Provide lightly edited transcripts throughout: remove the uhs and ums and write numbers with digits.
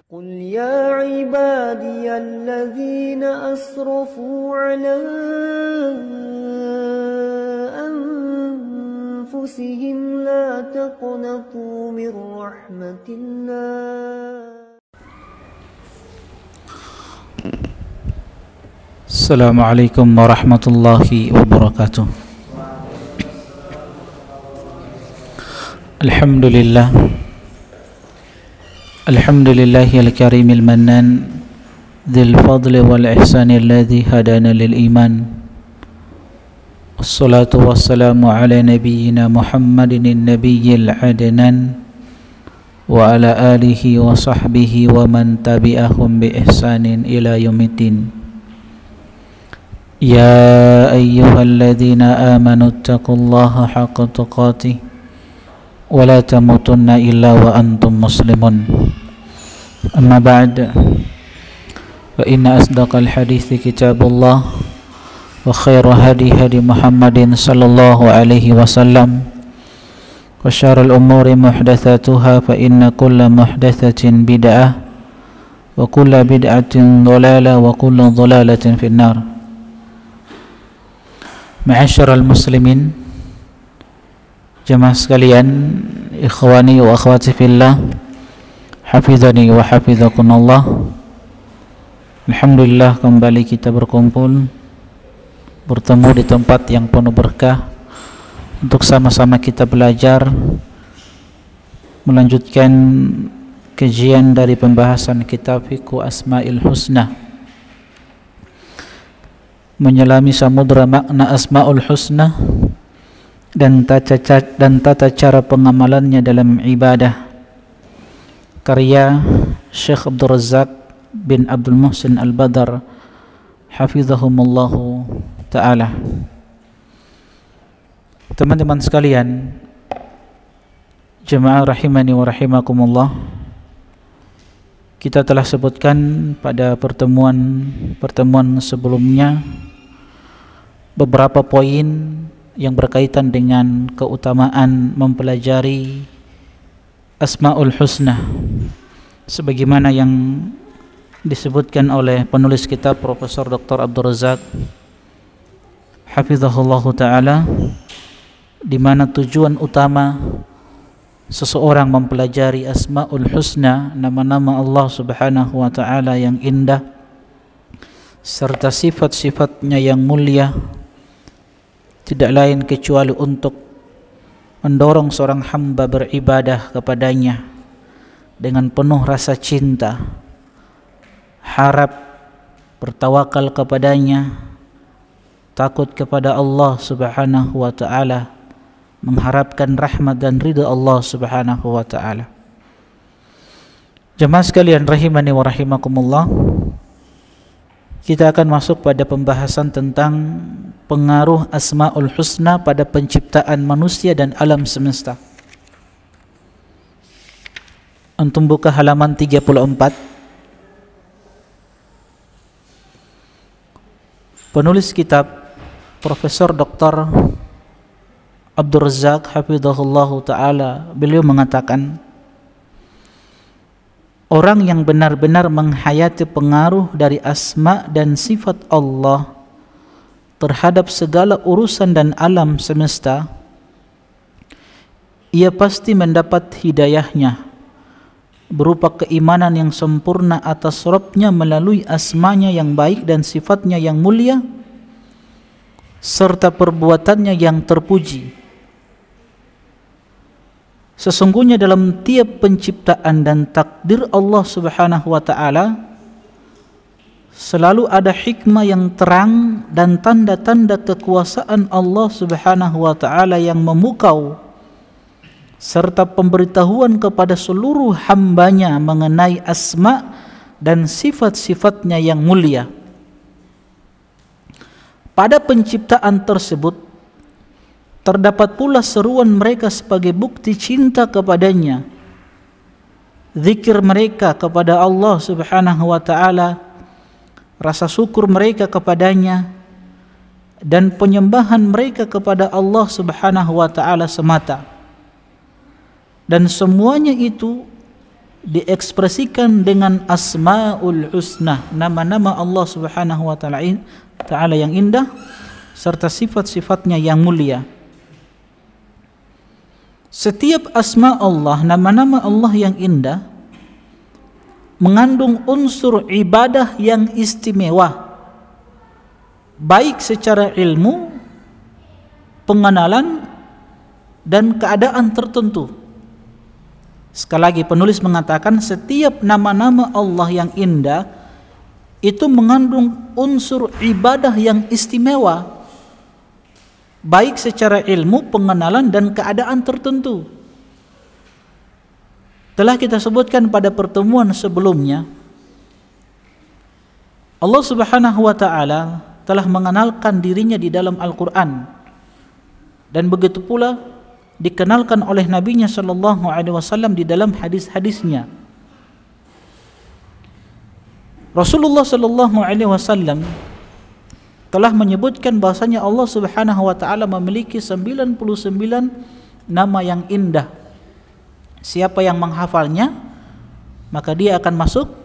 قل يا عبادي الذين أسرفوا على أنفسهم لا تقنطوا من رحمة الله. Assalamualaikum warahmatullahi wabarakatuh. Alhamdulillah. Alhamdulillahil karimil mannan dzil fadli wal ihsani alladzi hadana lil iman. Wassalatu wassalamu ala nabiyyina Muhammadin nabiyil adnan wa ala alihi wa sahbihi wa man tabi'ahum bi ihsanin ila yaumiddin. Ya ayyuhalladzina amanu taqullaha haqqa tuqatih wa la tamutunna illa wa antum muslimun. Amma ba'd, wa inna asdaqal hadithi kitabullah wa khairu hadi Muhammadin sallallahu alaihi wasallam wa syarrul umuri muhdatsatuha fa inna kulla muhdatsatin bid'ah wa kulla bid'atin dhalalah wa kulla dhalalatin finnar. Ma'asyiral muslimin, jamaah sekalian, ikhwani wa akhwati fillah, hafizani wa hafizakumullah. Alhamdulillah, kembali kita berkumpul, bertemu di tempat yang penuh berkah untuk sama-sama kita belajar melanjutkan kajian dari pembahasan kitab Fiqh Asma'il Husna, menyelami samudra makna Asma'ul Husna dan tata cara pengamalannya dalam ibadah, karya Syekh Abdul Razak bin Abdul Muhsin Al-Badar hafizahumullahu ta'ala. Teman-teman sekalian, jemaah rahimani wa rahimakumullah, kita telah sebutkan pada pertemuan sebelumnya beberapa poin yang berkaitan dengan keutamaan mempelajari Asma'ul Husna sebagaimana yang disebutkan oleh penulis kitab Profesor Dr. Abdul Razak hafizahullahu ta'ala, di mana tujuan utama seseorang mempelajari Asma'ul Husna, nama-nama Allah Subhanahu wa ta'ala yang indah serta sifat-sifatnya yang mulia, tidak lain kecuali untuk mendorong seorang hamba beribadah kepadanya dengan penuh rasa cinta, harap, bertawakal kepadanya, takut kepada Allah Subhanahu wa ta'ala, mengharapkan rahmat dan ridha Allah Subhanahu wa ta'ala. Jemaah sekalian rahimani wa rahimakumullah, kita akan masuk pada pembahasan tentang pengaruh Asma'ul Husna pada penciptaan manusia dan alam semesta. Antum buka halaman 34. Penulis kitab Profesor Dr. Abdul Razak hafizahullahu ta'ala, beliau mengatakan, orang yang benar-benar menghayati pengaruh dari asma dan sifat Allah terhadap segala urusan dan alam semesta, ia pasti mendapat hidayahnya berupa keimanan yang sempurna atas Rabb-Nya melalui asmanya yang baik dan sifatnya yang mulia serta perbuatannya yang terpuji. Sesungguhnya dalam tiap penciptaan dan takdir Allah Subhanahu wa ta'ala selalu ada hikmah yang terang dan tanda-tanda kekuasaan Allah Subhanahu wa ta'ala yang memukau serta pemberitahuan kepada seluruh hambanya mengenai asma dan sifat-sifatnya yang mulia. Pada penciptaan tersebut terdapat pula seruan mereka sebagai bukti cinta kepadanya, zikir mereka kepada Allah Subhanahu wa ta'ala, rasa syukur mereka kepadanya, dan penyembahan mereka kepada Allah Subhanahu wa ta'ala semata. Dan semuanya itu diekspresikan dengan Asmaul Husna, nama-nama Allah Subhanahu wa taala yang indah serta sifat-sifatnya yang mulia. Setiap asma Allah, nama-nama Allah yang indah mengandung unsur ibadah yang istimewa, baik secara ilmu, pengenalan, dan keadaan tertentu. Sekali lagi penulis mengatakan setiap nama-nama Allah yang indah itu mengandung unsur ibadah yang istimewa, baik secara ilmu, pengenalan, dan keadaan tertentu. Telah kita sebutkan pada pertemuan sebelumnya, Allah Subhanahu wa taala telah mengenalkan dirinya di dalam Al-Qur'an, dan begitu pula dikenalkan oleh Nabi-Nya sallallahu alaihi wasallam di dalam hadis-hadisnya. Rasulullah sallallahu alaihi wasallam telah menyebutkan bahasanya Allah Subhanahu wa taala memiliki 99 nama yang indah. Siapa yang menghafalnya, maka dia akan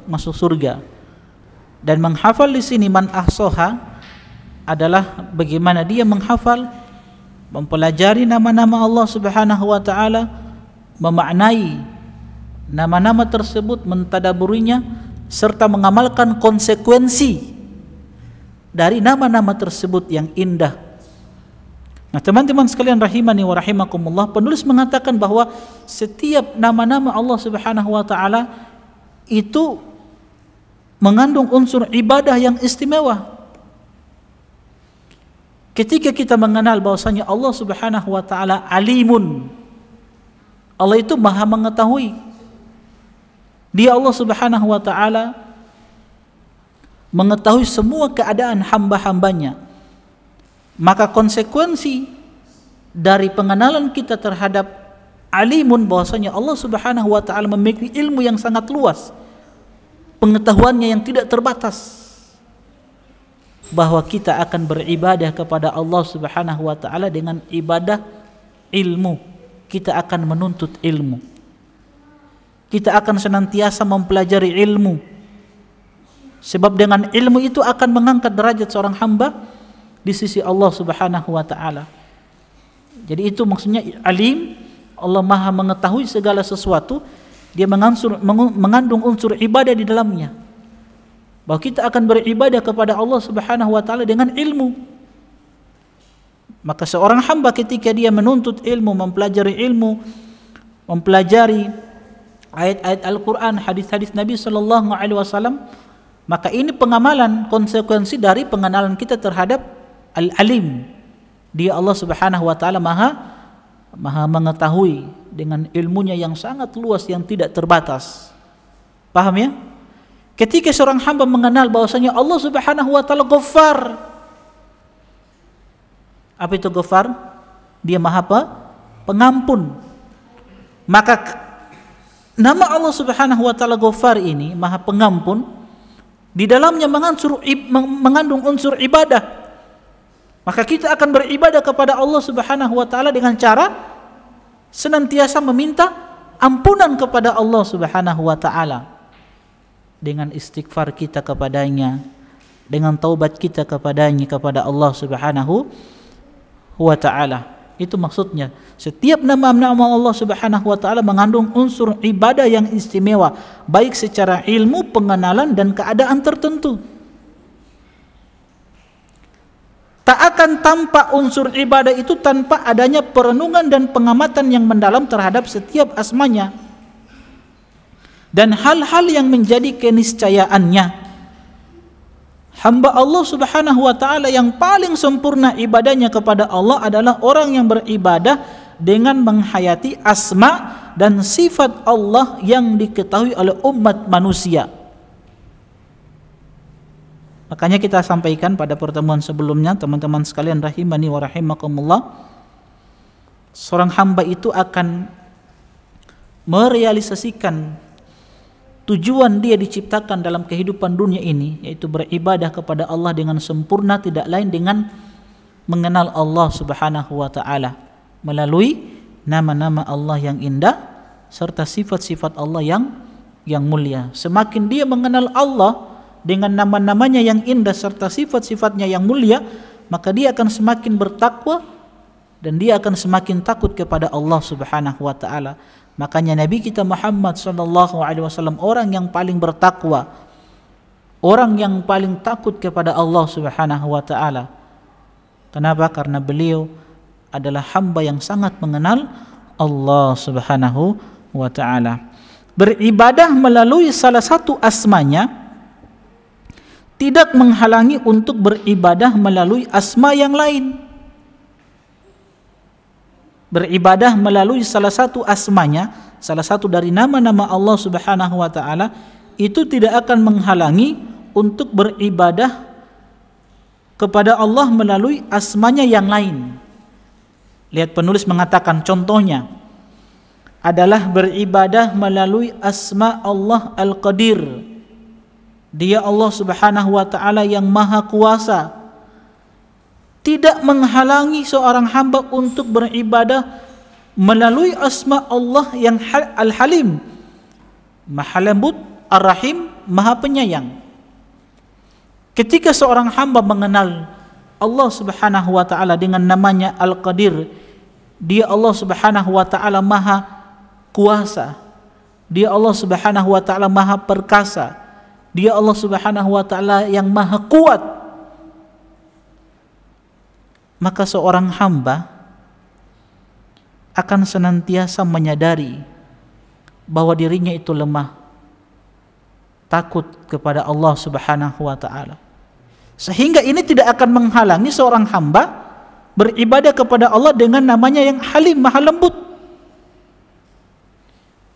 masuk surga. Dan menghafal di sini man ahsaha adalah bagaimana dia menghafal, mempelajari nama-nama Allah Subhanahu wa taala, memaknai nama-nama tersebut, mentadaburinya, serta mengamalkan konsekuensi dari nama-nama tersebut yang indah. Nah, teman-teman sekalian rahimani wa rahimakumullah, penulis mengatakan bahwa setiap nama-nama Allah Subhanahu wa taala itu mengandung unsur ibadah yang istimewa. Ketika kita mengenal bahwasanya Allah Subhanahu wa taala alimun, Allah itu maha mengetahui. Dia Allah Subhanahu wa taala mengetahui semua keadaan hamba-hambanya. Maka konsekuensi dari pengenalan kita terhadap alimun, bahwasanya Allah Subhanahu wa taala memiliki ilmu yang sangat luas, pengetahuannya yang tidak terbatas, bahwa kita akan beribadah kepada Allah Subhanahu wa taala dengan ibadah ilmu. Kita akan menuntut ilmu. Kita akan senantiasa mempelajari ilmu. Sebab dengan ilmu itu akan mengangkat derajat seorang hamba di sisi Allah Subhanahu wa taala. Jadi itu maksudnya alim, Allah maha mengetahui segala sesuatu, dia mengandung unsur ibadah di dalamnya. Bahwa kita akan beribadah kepada Allah Subhanahu wa taala dengan ilmu. Maka seorang hamba ketika dia menuntut ilmu, mempelajari ayat-ayat Al-Qur'an, hadis-hadis Nabi sallallahu alaihi wasallam, maka ini pengamalan, konsekuensi dari pengenalan kita terhadap Al-Alim. Dia Allah Subhanahu wa taala maha mengetahui dengan ilmunya yang sangat luas, yang tidak terbatas. Paham ya? Ketika seorang hamba mengenal bahwasanya Allah Subhanahu wa taala Ghaffar. Apa itu Ghaffar? Dia Maha Pengampun. Maka nama Allah Subhanahu wa taala Ghaffar ini, Maha Pengampun, di dalamnya mengandung unsur ibadah. Maka kita akan beribadah kepada Allah Subhanahu wa taala dengan cara senantiasa meminta ampunan kepada Allah Subhanahu wa taala. Dengan istighfar kita kepadanya, dengan taubat kita kepadanya, kepada Allah Subhanahu wa taala. Itu maksudnya, setiap nama-nama Allah Subhanahu wa taala mengandung unsur ibadah yang istimewa, baik secara ilmu, pengenalan, dan keadaan tertentu. Tak akan tampak unsur ibadah itu tanpa adanya perenungan dan pengamatan yang mendalam terhadap setiap asmanya dan hal-hal yang menjadi keniscayaannya. Hamba Allah Subhanahu wa taala yang paling sempurna ibadahnya kepada Allah adalah orang yang beribadah dengan menghayati asma dan sifat Allah yang diketahui oleh umat manusia. Makanya kita sampaikan pada pertemuan sebelumnya, teman-teman sekalian rahimani wa rahimakumullah, seorang hamba itu akan merealisasikan tujuan dia diciptakan dalam kehidupan dunia ini, yaitu beribadah kepada Allah dengan sempurna, tidak lain dengan mengenal Allah Subhanahu wa taala melalui nama-nama Allah yang indah serta sifat-sifat Allah yang yang mulia. Semakin dia mengenal Allah dengan nama-namanya yang indah serta sifat-sifatnya yang mulia, maka dia akan semakin bertakwa dan dia akan semakin takut kepada Allah Subhanahu wa taala. Makanya Nabi kita Muhammad sallallahu alaihi wasallam orang yang paling bertakwa, orang yang paling takut kepada Allah Subhanahu wa taala. Kenapa? Karena beliau adalah hamba yang sangat mengenal Allah Subhanahu wa taala. Beribadah melalui salah satu asmanya tidak menghalangi untuk beribadah melalui asma yang lain. Beribadah melalui salah satu asmanya, salah satu dari nama-nama Allah Subhanahu wa taala, itu tidak akan menghalangi untuk beribadah kepada Allah melalui asmanya yang lain. Lihat penulis mengatakan contohnya adalah beribadah melalui asma Allah Al-Qadir. Dia Allah Subhanahu wa taala yang maha kuasa. Tidak menghalangi seorang hamba untuk beribadah melalui asma Allah yang Al-Halim, Maha Lembut, Ar-Rahim, Maha Penyayang. Ketika seorang hamba mengenal Allah Subhanahu wa taala dengan namanya Al-Qadir, dia Allah Subhanahu wa taala Maha Kuasa. Dia Allah Subhanahu wa taala Maha Perkasa. Dia Allah Subhanahu wa taala yang Maha Kuat. Maka seorang hamba akan senantiasa menyadari bahwa dirinya itu lemah, takut kepada Allah Subhanahu wa taala. Sehingga ini tidak akan menghalangi seorang hamba beribadah kepada Allah dengan namanya yang Halim, Maha Lembut.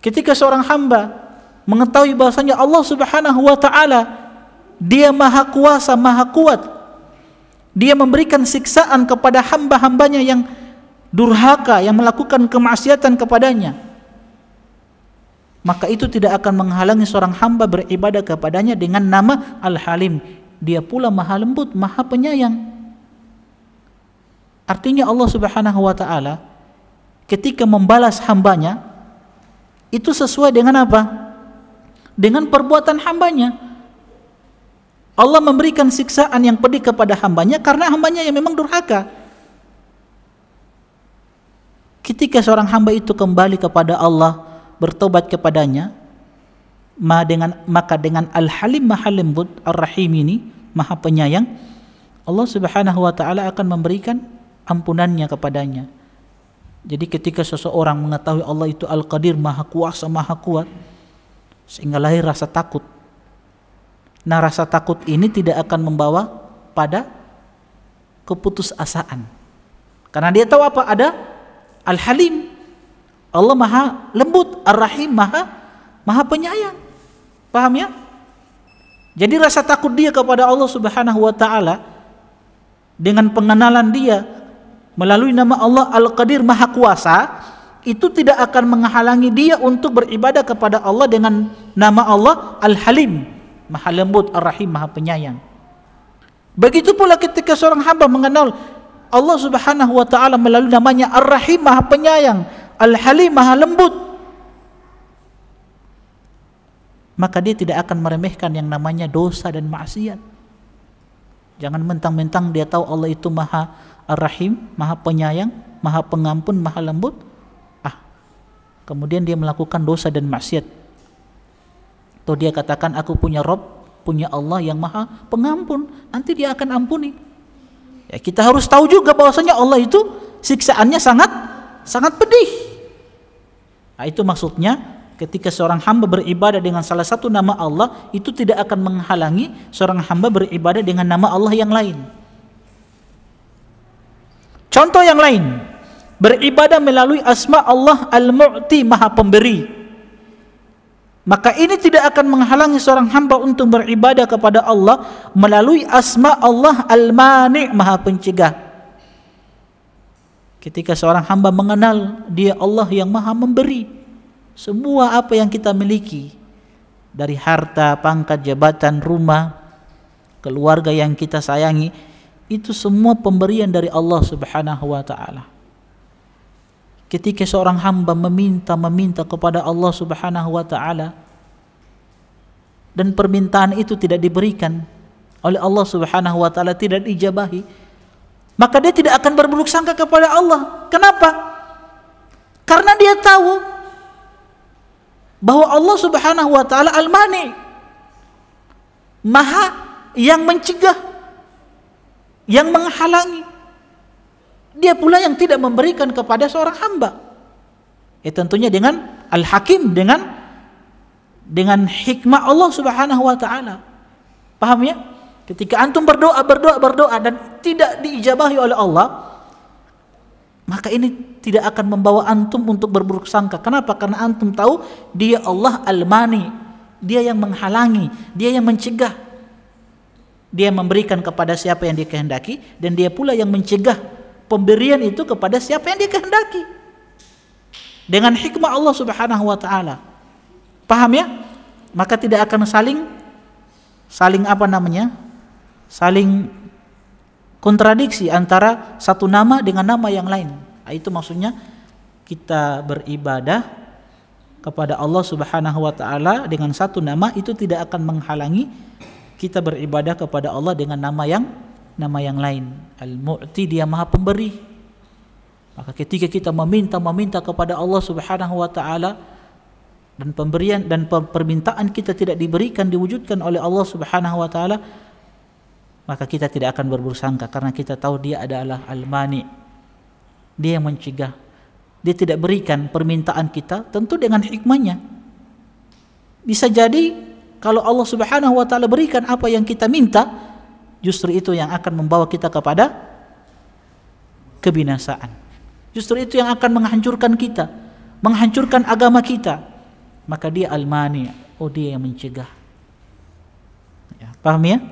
Ketika seorang hamba mengetahui bahwasanya Allah Subhanahu wa taala dia Maha Kuasa, Maha Kuat, dia memberikan siksaan kepada hamba-hambanya yang durhaka, yang melakukan kemaksiatan kepadanya, maka itu tidak akan menghalangi seorang hamba beribadah kepadanya dengan nama Al-Halim. Dia pula Maha Lembut, Maha Penyayang. Artinya Allah Subhanahu wa taala ketika membalas hambanya itu sesuai dengan apa? Dengan perbuatan hambanya. Allah memberikan siksaan yang pedih kepada hambanya karena hambanya yang memang durhaka. Ketika seorang hamba itu kembali kepada Allah, bertobat kepadanya, maka dengan Al-Halim, Maha Lembut, Ar-Rahim ini, Maha Penyayang, Allah Subhanahu wa taala akan memberikan ampunannya kepadanya. Jadi ketika seseorang mengetahui Allah itu Al-Qadir, Maha Kuasa, Maha Kuat, sehingga lahir rasa takut. Nah, rasa takut ini tidak akan membawa pada keputusasaan. Karena dia tahu apa? Ada Al-Halim, Allah Maha Lembut, Ar-Rahim, Maha Penyayang. Paham ya? Jadi rasa takut dia kepada Allah Subhanahu wa taala dengan pengenalan dia melalui nama Allah Al-Qadir, Maha Kuasa, itu tidak akan menghalangi dia untuk beribadah kepada Allah dengan nama Allah Al-Halim, Maha Lembut, Ar-Rahim, Maha Penyayang. Begitu pula ketika seorang hamba mengenal Allah Subhanahu wa taala melalui namanya Ar-Rahim, Maha Penyayang, Al-Halim, Maha Lembut, maka dia tidak akan meremehkan yang namanya dosa dan maksiat. Jangan mentang-mentang dia tahu Allah itu Maha Ar-Rahim, Maha Penyayang, Maha Pengampun, Maha Lembut, kemudian dia melakukan dosa dan maksiat. Atau dia katakan aku punya Rabb, punya Allah yang Maha Pengampun, nanti dia akan ampuni. Ya, kita harus tahu juga bahwasanya Allah itu siksaannya sangat pedih. Nah, itu maksudnya ketika seorang hamba beribadah dengan salah satu nama Allah, itu tidak akan menghalangi seorang hamba beribadah dengan nama Allah yang lain. Contoh yang lain, beribadah melalui asma Allah Al-Mu'ti, Maha Pemberi. Maka ini tidak akan menghalangi seorang hamba untuk beribadah kepada Allah melalui asma Allah Al-Mani', Maha Pencegah. Ketika seorang hamba mengenal dia Allah yang Maha Memberi, semua apa yang kita miliki, dari harta, pangkat, jabatan, rumah, keluarga yang kita sayangi, itu semua pemberian dari Allah Subhanahu wa taala. Ketika seorang hamba meminta kepada Allah Subhanahu wa taala, dan permintaan itu tidak diberikan oleh Allah Subhanahu wa taala, tidak diijabahi, maka dia tidak akan berburuk sangka kepada Allah. Kenapa? Karena dia tahu bahwa Allah Subhanahu wa taala Al-Mani, Maha yang mencegah, yang menghalangi. Dia pula yang tidak memberikan kepada seorang hamba. Tentunya dengan Al-Hakim, dengan hikmah Allah Subhanahu wa taala. Paham ya? Ketika antum berdoa dan tidak diijabahi oleh Allah, maka ini tidak akan membawa antum untuk berburuk sangka. Kenapa? Karena antum tahu dia Allah Al-Mani, dia yang menghalangi, dia yang mencegah. Dia memberikan kepada siapa yang dia kehendaki, dan dia pula yang mencegah pemberian itu kepada siapa yang dia kehendaki. Dengan hikmah Allah Subhanahu wa taala. Paham ya? Maka tidak akan saling saling kontradiksi antara satu nama dengan nama yang lain. Itu maksudnya kita beribadah kepada Allah Subhanahu wa taala dengan satu nama, itu tidak akan menghalangi kita beribadah kepada Allah dengan nama yang lain. Al-Mu'ti, dia Maha Pemberi. Maka ketika kita meminta kepada Allah Subhanahu wa taala, dan pemberian dan permintaan kita tidak diberikan, diwujudkan oleh Allah Subhanahu wa taala, maka kita tidak akan berburuk sangka, karena kita tahu dia adalah Al-Mani, dia yang mencegah. Dia tidak berikan permintaan kita tentu dengan hikmahnya. Bisa jadi kalau Allah Subhanahu wa taala berikan apa yang kita minta, justru itu yang akan membawa kita kepada kebinasaan. Justru itu yang akan menghancurkan kita, menghancurkan agama kita. Maka dia Al-Mani, dia yang mencegah. Ya, paham ya?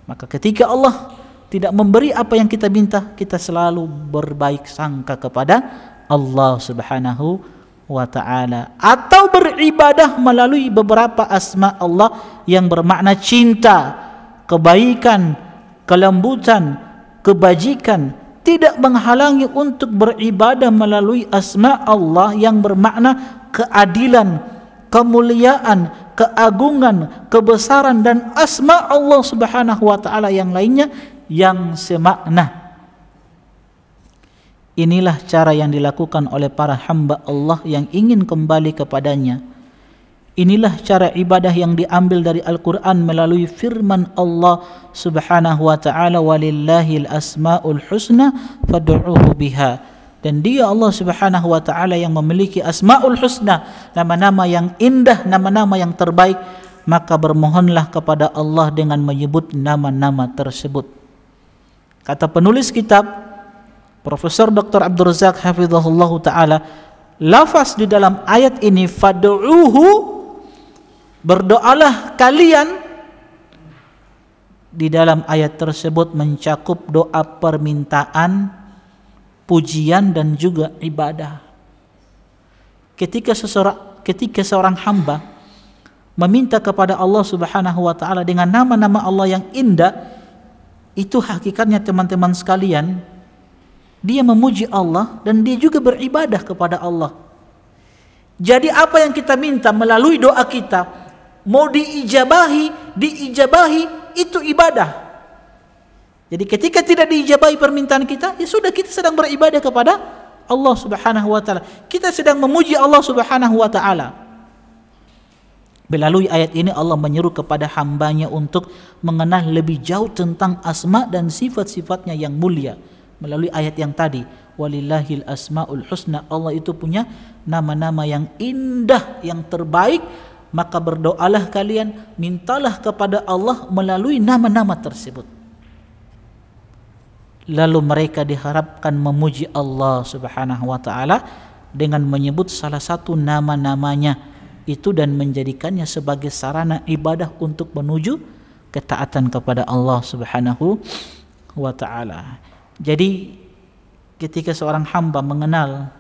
Maka ketika Allah tidak memberi apa yang kita minta, kita selalu berbaik sangka kepada Allah Subhanahu wa ta'ala, atau beribadah melalui beberapa asma Allah yang bermakna cinta, kebaikan, kelembutan, kebajikan, tidak menghalangi untuk beribadah melalui asma Allah yang bermakna keadilan, kemuliaan, keagungan, kebesaran, dan asma Allah Subhanahu wa ta'ala yang lainnya yang semakna. Inilah cara yang dilakukan oleh para hamba Allah yang ingin kembali kepadanya. Inilah cara ibadah yang diambil dari Al-Quran melalui firman Allah Subhanahu wa ta'ala, walillahil asma'ul husna fad'uhu biha. Dan dia Allah Subhanahu wa ta'ala yang memiliki asma'ul husna, nama-nama yang indah, nama-nama yang terbaik. Maka bermohonlah kepada Allah dengan menyebut nama-nama tersebut. Kata penulis kitab, Profesor Dr. Abdul Razak hafizahullah ta'ala, lafaz di dalam ayat ini fad'uhu, berdoalah kalian, di dalam ayat tersebut mencakup doa permintaan, pujian, dan juga ibadah. Ketika seorang hamba meminta kepada Allah Subhanahu wa ta'ala dengan nama-nama Allah yang indah, itu hakikatnya teman-teman sekalian, dia memuji Allah dan dia juga beribadah kepada Allah. Jadi apa yang kita minta melalui doa kita, mau diijabahi, itu ibadah. Jadi ketika tidak diijabahi permintaan kita, ya sudah, kita sedang beribadah kepada Allah Subhanahu wa ta'ala. Kita sedang memuji Allah Subhanahu wa ta'ala. Melalui ayat ini Allah menyeru kepada hambanya untuk mengenal lebih jauh tentang asma dan sifat-sifatnya yang mulia. Melalui ayat yang tadi, walillahil asma'ul husna, Allah itu punya nama-nama yang indah, yang terbaik. Maka berdoalah kalian, mintalah kepada Allah melalui nama-nama tersebut. Lalu mereka diharapkan memuji Allah Subhanahu wa ta'ala dengan menyebut salah satu nama-namanya itu dan menjadikannya sebagai sarana ibadah untuk menuju ketaatan kepada Allah Subhanahu wa ta'ala. Jadi ketika seorang hamba mengenal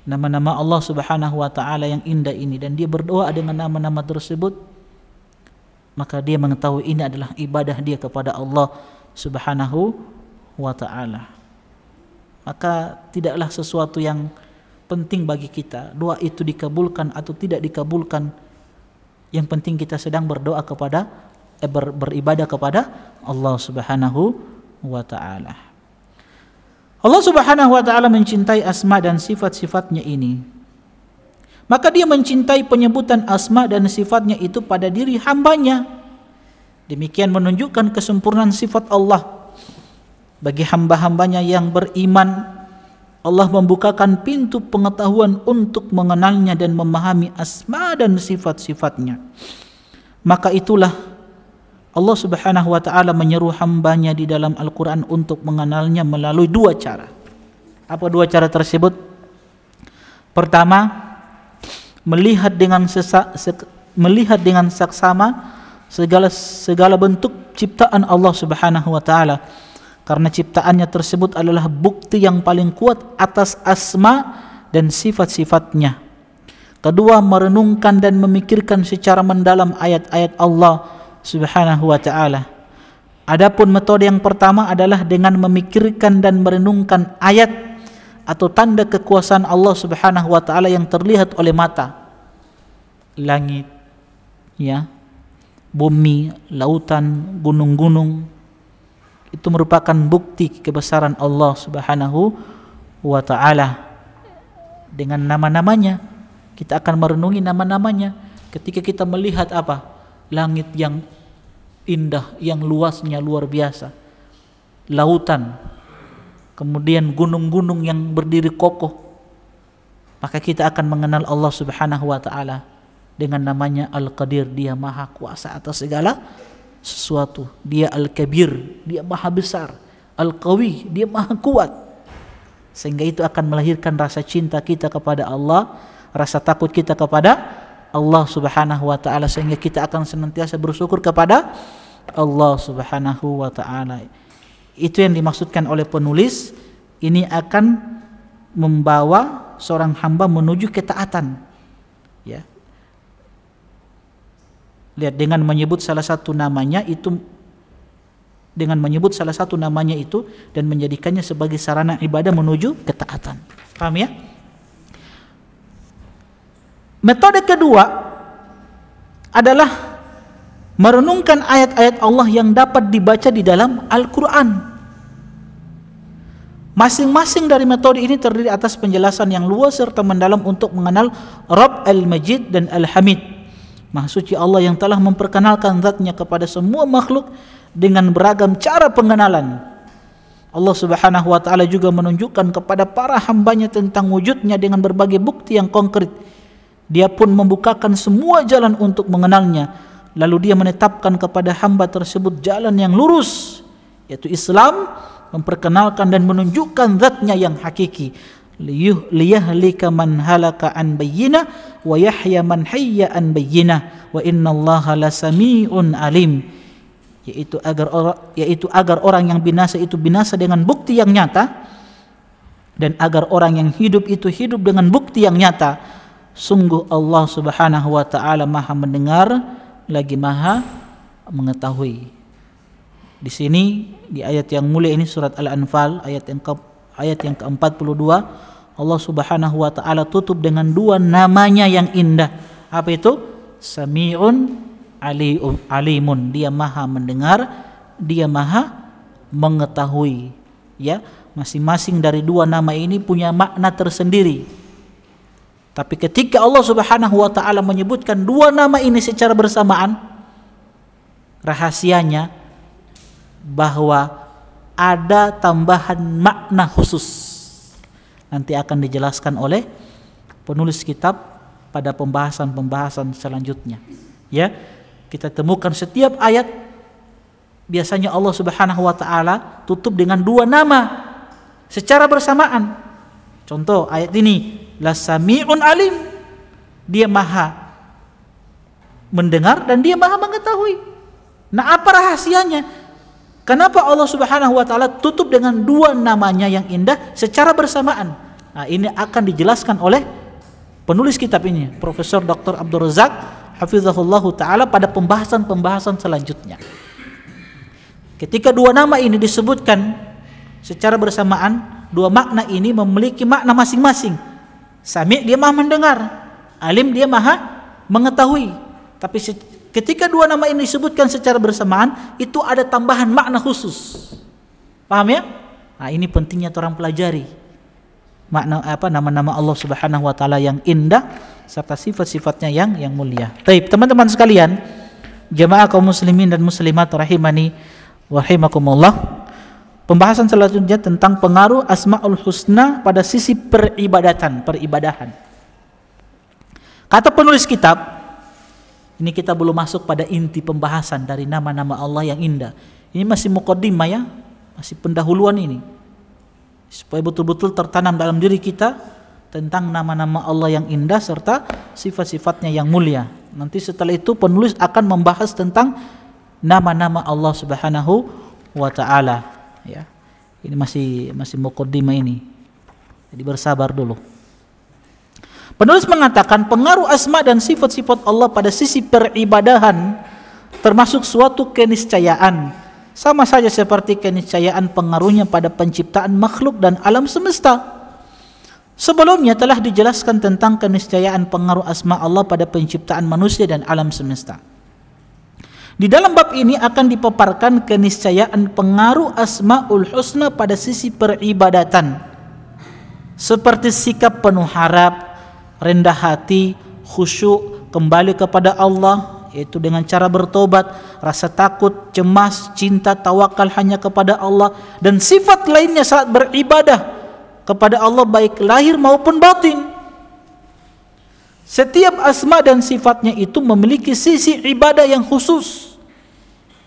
nama-nama Allah Subhanahu wa ta'ala yang indah ini dan dia berdoa dengan nama-nama tersebut, maka dia mengetahui ini adalah ibadah dia kepada Allah Subhanahu wa ta'ala. Maka tidaklah sesuatu yang penting bagi kita doa itu dikabulkan atau tidak dikabulkan Yang penting kita sedang berdoa kepada beribadah kepada Allah Subhanahu wa taala. Allah Subhanahu wa taala mencintai asma dan sifat-sifatnya ini. Maka dia mencintai penyebutan asma dan sifatnya itu pada diri hambanya. Demikian menunjukkan kesempurnaan sifat Allah. Bagi hamba-hambanya yang beriman, Allah membukakan pintu pengetahuan untuk mengenalnya dan memahami asma dan sifat-sifatnya. Maka itulah Allah Subhanahu wa taala menyeru hambanya di dalam Al-Quran untuk mengenalnya melalui dua cara. Apa dua cara tersebut? Pertama, melihat dengan saksama segala bentuk ciptaan Allah Subhanahu wa taala, karena ciptaannya tersebut adalah bukti yang paling kuat atas asma dan sifat-sifatnya. Kedua, merenungkan dan memikirkan secara mendalam ayat-ayat Allah Subhanahu wa ta'ala. Adapun metode yang pertama adalah dengan memikirkan dan merenungkan ayat atau tanda kekuasaan Allah Subhanahu wa ta'ala yang terlihat oleh mata. Langit, ya, bumi, lautan, gunung-gunung, itu merupakan bukti kebesaran Allah Subhanahu wa ta'ala. Dengan nama-namanya, kita akan merenungi nama-namanya. Ketika kita melihat apa? Langit yang indah, yang luasnya luar biasa, lautan, kemudian gunung-gunung yang berdiri kokoh, maka kita akan mengenal Allah Subhanahu wa ta'ala dengan namanya Al-Qadir. Dia maha kuasa atas segala sesuatu. Dia Al-Kabir, dia maha besar. Al-Qawi, dia maha kuat. Sehingga itu akan melahirkan rasa cinta kita kepada Allah, rasa takut kita kepada Allah Subhanahu wa ta'ala, sehingga kita akan senantiasa bersyukur kepada Allah Subhanahu wa ta'ala. Itu yang dimaksudkan oleh penulis. Ini akan membawa seorang hamba menuju ketaatan, ya. Lihat, dengan menyebut salah satu namanya itu, dan menjadikannya sebagai sarana ibadah menuju ketaatan. Paham ya? Metode kedua adalah merenungkan ayat-ayat Allah yang dapat dibaca di dalam Al-Quran. Masing-masing dari metode ini terdiri atas penjelasan yang luas serta mendalam untuk mengenal Rabb Al-Majid dan Al-Hamid, Maha Suci Allah yang telah memperkenalkan zatnya kepada semua makhluk dengan beragam cara pengenalan. Allah Subhanahu wa ta'ala juga menunjukkan kepada para hambanya tentang wujudnya dengan berbagai bukti yang konkret. Dia pun membukakan semua jalan untuk mengenalnya. Lalu dia menetapkan kepada hamba tersebut jalan yang lurus, yaitu Islam, memperkenalkan dan menunjukkan zatnya yang hakiki. Liyahlika man halaka an bayyinah wa yahya man hayya an bayyinah wa innallaha lasami'un alim. Yaitu agar orang yang binasa itu binasa dengan bukti yang nyata, dan agar orang yang hidup itu hidup dengan bukti yang nyata. Sungguh Allah Subhanahu wa ta'ala maha mendengar lagi maha mengetahui. Di sini di ayat yang mulia ini, surat Al-Anfal ayat yang ke-42, Allah Subhanahu wa ta'ala tutup dengan dua namanya yang indah. Apa itu? Sami'un alimun. Dia maha mendengar, dia maha mengetahui. Ya, masing-masing dari dua nama ini punya makna tersendiri. Tapi ketika Allah Subhanahu wa ta'ala menyebutkan dua nama ini secara bersamaan, rahasianya bahwa ada tambahan makna khusus. Nanti akan dijelaskan oleh penulis kitab pada pembahasan-pembahasan selanjutnya. Ya, kita temukan setiap ayat biasanya Allah Subhanahu wa ta'ala tutup dengan dua nama secara bersamaan. Contoh ayat ini, Lasami'un alim, dia maha mendengar dan dia maha mengetahui. Nah, apa rahasianya? Kenapa Allah Subhanahu wa ta'ala tutup dengan dua namanya yang indah secara bersamaan? Nah, ini akan dijelaskan oleh penulis kitab ini, Profesor Dr. Abdul Razak hafizahullah ta'ala, pada pembahasan-pembahasan selanjutnya. Ketika dua nama ini disebutkan secara bersamaan, dua makna ini memiliki makna masing-masing. Sami' dia maha mendengar, alim dia maha mengetahui. Tapi ketika dua nama ini disebutkan secara bersamaan, itu ada tambahan makna khusus. Paham ya? Nah, ini pentingnya orang pelajari makna nama-nama Allah Subhanahu wa taala yang indah serta sifat-sifatnya yang mulia. Baik, teman-teman sekalian, jemaah kaum muslimin dan muslimat rahimani wa rahimakumullah. Pembahasan selanjutnya tentang pengaruh Asmaul Husna pada sisi peribadahan. Kata penulis kitab, ini kita belum masuk pada inti pembahasan dari nama-nama Allah yang indah. Ini masih muqaddimah ya, masih pendahuluan ini. Supaya betul-betul tertanam dalam diri kita tentang nama-nama Allah yang indah serta sifat-sifatnya yang mulia. Nanti setelah itu penulis akan membahas tentang nama-nama Allah Subhanahu wa taala, ya. Ini masih muqaddimah ini. Jadi bersabar dulu. Penulis mengatakan pengaruh asma dan sifat-sifat Allah pada sisi peribadahan termasuk suatu keniscayaan. Sama saja seperti keniscayaan pengaruhnya pada penciptaan makhluk dan alam semesta. Sebelumnya telah dijelaskan tentang keniscayaan pengaruh asma Allah pada penciptaan manusia dan alam semesta. Di dalam bab ini akan dipaparkan keniscayaan pengaruh Asmaul Husna pada sisi peribadatan. Seperti sikap penuh harap, rendah hati, khusyuk, kembali kepada Allah, yaitu dengan cara bertobat, rasa takut, cemas, cinta, tawakal hanya kepada Allah, dan sifat lainnya saat beribadah kepada Allah baik lahir maupun batin. Setiap asma dan sifatnya itu memiliki sisi ibadah yang khusus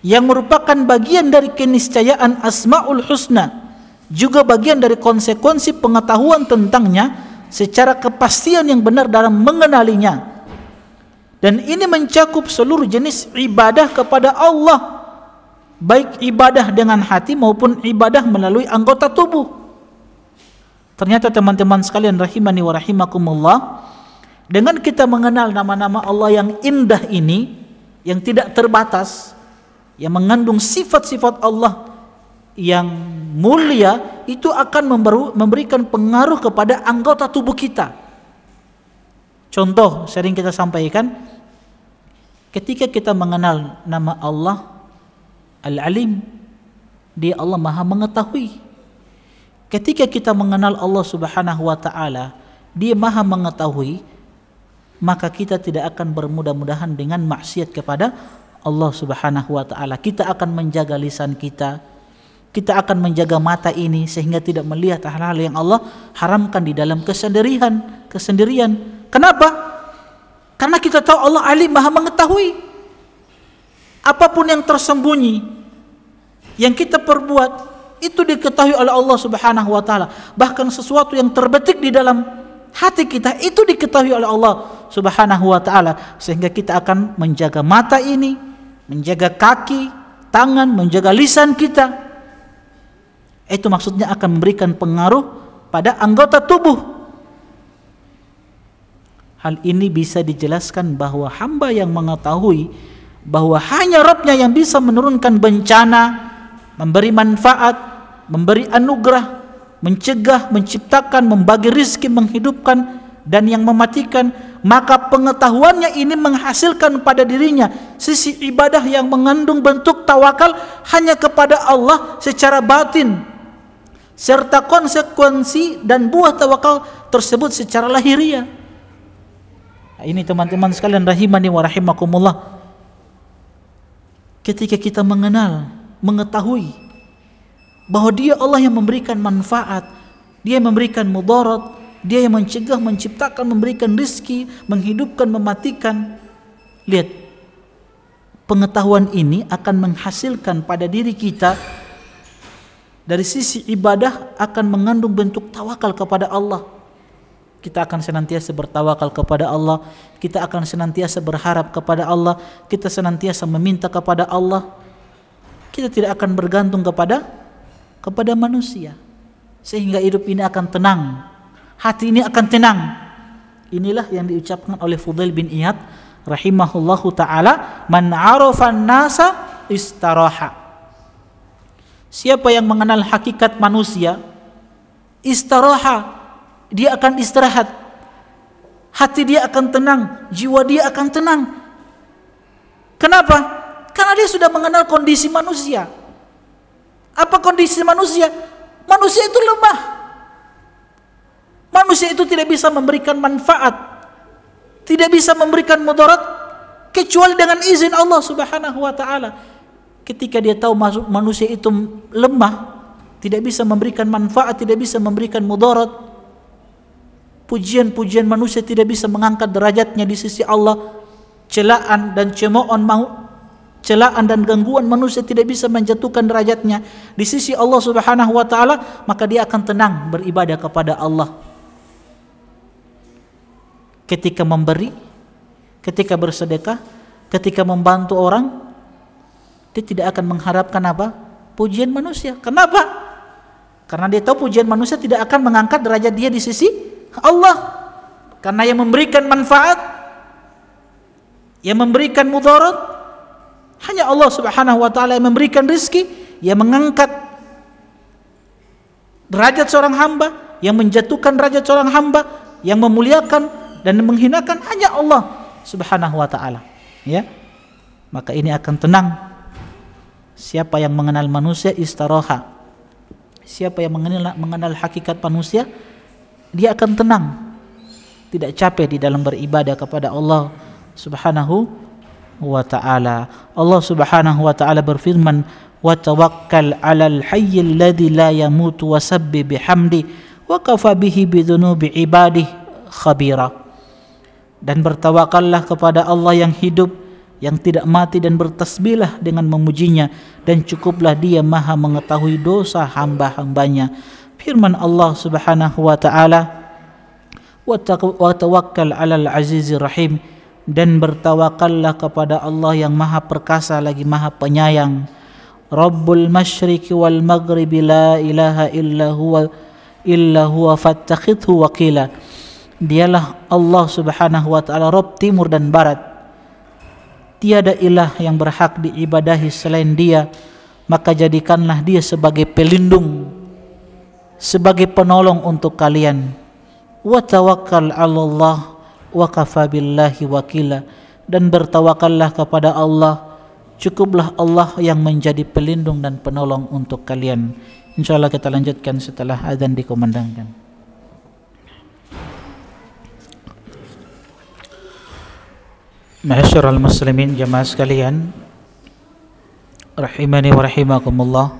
yang merupakan bagian dari keniscayaan Asmaul Husna, juga bagian dari konsekuensi pengetahuan tentangnya secara kepastian yang benar dalam mengenalinya. Dan ini mencakup seluruh jenis ibadah kepada Allah, baik ibadah dengan hati maupun ibadah melalui anggota tubuh. Ternyata teman-teman sekalian rahimani wa rahimakumullah, dengan kita mengenal nama-nama Allah yang indah ini, yang tidak terbatas, yang mengandung sifat-sifat Allah yang mulia, itu akan memberikan pengaruh kepada anggota tubuh kita. Contoh sering kita sampaikan, ketika kita mengenal nama Allah Al-Alim, Dia Allah Maha Mengetahui. Ketika kita mengenal Allah Subhanahu wa taala, Dia Maha Mengetahui, maka kita tidak akan bermudah-mudahan dengan maksiat kepada Allah Subhanahu wa taala. Kita akan menjaga lisan kita akan menjaga mata ini sehingga tidak melihat hal-hal yang Allah haramkan di dalam kesendirian. Kenapa? Karena kita tahu Allah Alim, Maha Mengetahui. Apapun yang tersembunyi, yang kita perbuat, itu diketahui oleh Allah Subhanahu wa taala. Bahkan sesuatu yang terbetik di dalam hati kita itu diketahui oleh Allah Subhanahu wa taala, sehingga kita akan menjaga mata ini, menjaga kaki, tangan, menjaga lisan kita. Itu maksudnya akan memberikan pengaruh pada anggota tubuh. Hal ini bisa dijelaskan bahwa hamba yang mengetahui bahwa hanya Rabb-Nya yang bisa menurunkan bencana, memberi manfaat, memberi anugerah, mencegah, menciptakan, membagi rizki, menghidupkan, dan yang mematikan, maka pengetahuannya ini menghasilkan pada dirinya sisi ibadah yang mengandung bentuk tawakal hanya kepada Allah secara batin, serta konsekuensi dan buah tawakal tersebut secara lahiriah. Nah, ini teman-teman sekalian rahimani wa rahimakumullah, ketika kita mengenal, mengetahui bahwa Dia Allah yang memberikan manfaat, Dia yang memberikan mudarat, Dia yang mencegah, menciptakan, memberikan rizki, menghidupkan, mematikan. Lihat, pengetahuan ini akan menghasilkan pada diri kita dari sisi ibadah akan mengandung bentuk tawakal kepada Allah. Kita akan senantiasa bertawakal kepada Allah, kita akan senantiasa berharap kepada Allah, kita senantiasa meminta kepada Allah. Kita tidak akan bergantung kepada manusia, sehingga hidup ini akan tenang, hati ini akan tenang. Inilah yang diucapkan oleh Fudail bin Iyad rahimahullahu ta'ala, man arafan nasa istaraha. Siapa yang mengenal hakikat manusia, istirahat, dia akan istirahat, hati dia akan tenang, jiwa dia akan tenang. Kenapa? Karena dia sudah mengenal kondisi manusia. Apa kondisi manusia? Manusia itu lemah. Manusia itu tidak bisa memberikan manfaat, tidak bisa memberikan mudarat kecuali dengan izin Allah Subhanahu wa taala. Ketika dia tahu manusia itu lemah, tidak bisa memberikan manfaat, tidak bisa memberikan mudarat, pujian-pujian manusia tidak bisa mengangkat derajatnya di sisi Allah, celaan dan cemoohan celaan dan gangguan manusia tidak bisa menjatuhkan derajatnya di sisi Allah Subhanahu wa taala, maka dia akan tenang beribadah kepada Allah. Ketika memberi, ketika bersedekah, ketika membantu orang, dia tidak akan mengharapkan apa? Pujian manusia. Kenapa? Karena dia tahu pujian manusia tidak akan mengangkat derajat dia di sisi Allah. Karena yang memberikan manfaat, yang memberikan mudarat, hanya Allah Subhanahu wa taala. Yang memberikan rizki, yang mengangkat derajat seorang hamba, yang menjatuhkan derajat seorang hamba, yang memuliakan dan menghinakan, hanya Allah Subhanahu wa taala. Ya. Maka ini akan tenang. Siapa yang mengenal manusia istiraha. Siapa yang mengenal hakikat manusia, dia akan tenang, tidak capek di dalam beribadah kepada Allah Subhanahu wa ta'ala. Allah Subhanahu wa ta'ala berfirman, wa tawakkal 'alal hayyil ladzi la yamutu wa sabbih bihamdi wa kafa bihi bidzunubi ibadihi khabira. Dan bertawakallah kepada Allah yang hidup, yang tidak mati, dan bertasbihlah dengan memujinya, dan cukuplah dia maha mengetahui dosa hamba-hambanya. Firman Allah Subhanahu wa ta'ala, wa tawakkal 'alal azizir rahim, dan bertawakallah kepada Allah yang maha perkasa lagi maha penyayang. Rabbul masyriqi wal maghribi la ilaha illa huwa fattakhidhu wakila. Dialah Allah Subhanahu wa ta'ala, Rabb timur dan barat. Tiada ilah yang berhak diibadahi selain dia, maka jadikanlah dia sebagai pelindung, sebagai penolong untuk kalian. Wa tawakkal 'alallah wa kafa billahi wakila, dan bertawakallah kepada Allah, cukuplah Allah yang menjadi pelindung dan penolong untuk kalian. Insyaallah kita lanjutkan setelah azan dikumandangkan. Ma'asyiral muslimin, jamaah sekalian, rahimani wa rahimakumullah.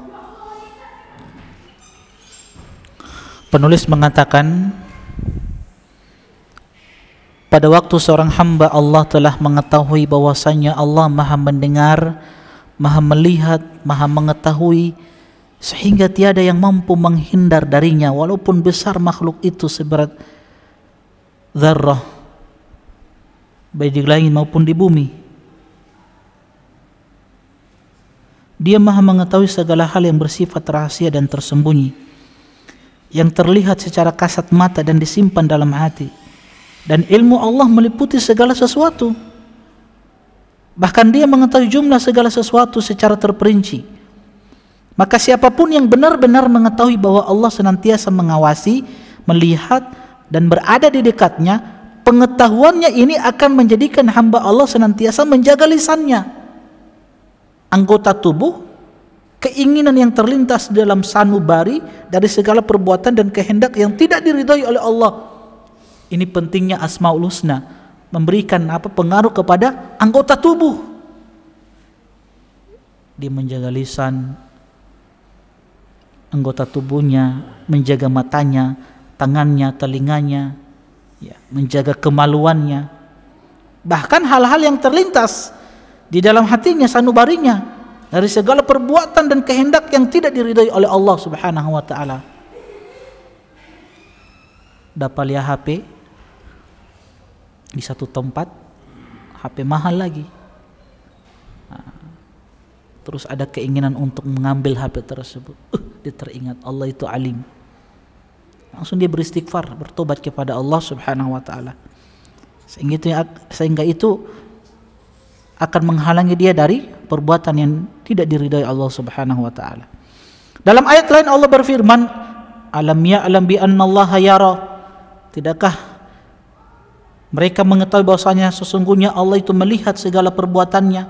Penulis mengatakan, pada waktu seorang hamba Allah telah mengetahui bahwasanya Allah maha mendengar, maha melihat, maha mengetahui, sehingga tiada yang mampu menghindar darinya walaupun besar makhluk itu seberat dzarrah, baik di langit maupun di bumi. Dia maha mengetahui segala hal yang bersifat rahasia dan tersembunyi, yang terlihat secara kasat mata dan disimpan dalam hati. Dan ilmu Allah meliputi segala sesuatu. Bahkan dia mengetahui jumlah segala sesuatu secara terperinci. Maka siapapun yang benar-benar mengetahui bahwa Allah senantiasa mengawasi, melihat, dan berada di dekatnya, pengetahuannya ini akan menjadikan hamba Allah senantiasa menjaga lisannya, anggota tubuh, keinginan yang terlintas dalam sanubari dari segala perbuatan dan kehendak yang tidak diridhoi oleh Allah. Ini pentingnya Asmaul Husna, memberikan pengaruh kepada anggota tubuh. Dia menjaga lisan, anggota tubuhnya, menjaga matanya, tangannya, telinganya, ya, menjaga kemaluannya, bahkan hal-hal yang terlintas di dalam hatinya, sanubarinya, dari segala perbuatan dan kehendak yang tidak diridhai oleh Allah Subhanahu wa ta'ala. Dapat lihat HP di satu tempat, HP mahal lagi, terus ada keinginan untuk mengambil HP tersebut, dia teringat Allah itu alim, langsung dia beristighfar, bertobat kepada Allah Subhanahu wa ta'ala, sehingga itu akan menghalangi dia dari perbuatan yang tidak diridhai Allah Subhanahu wa ta'ala. Dalam ayat lain Allah berfirman, alam ya'lam bi annallaha yara, tidakkah mereka mengetahui bahwasanya sesungguhnya Allah itu melihat segala perbuatannya.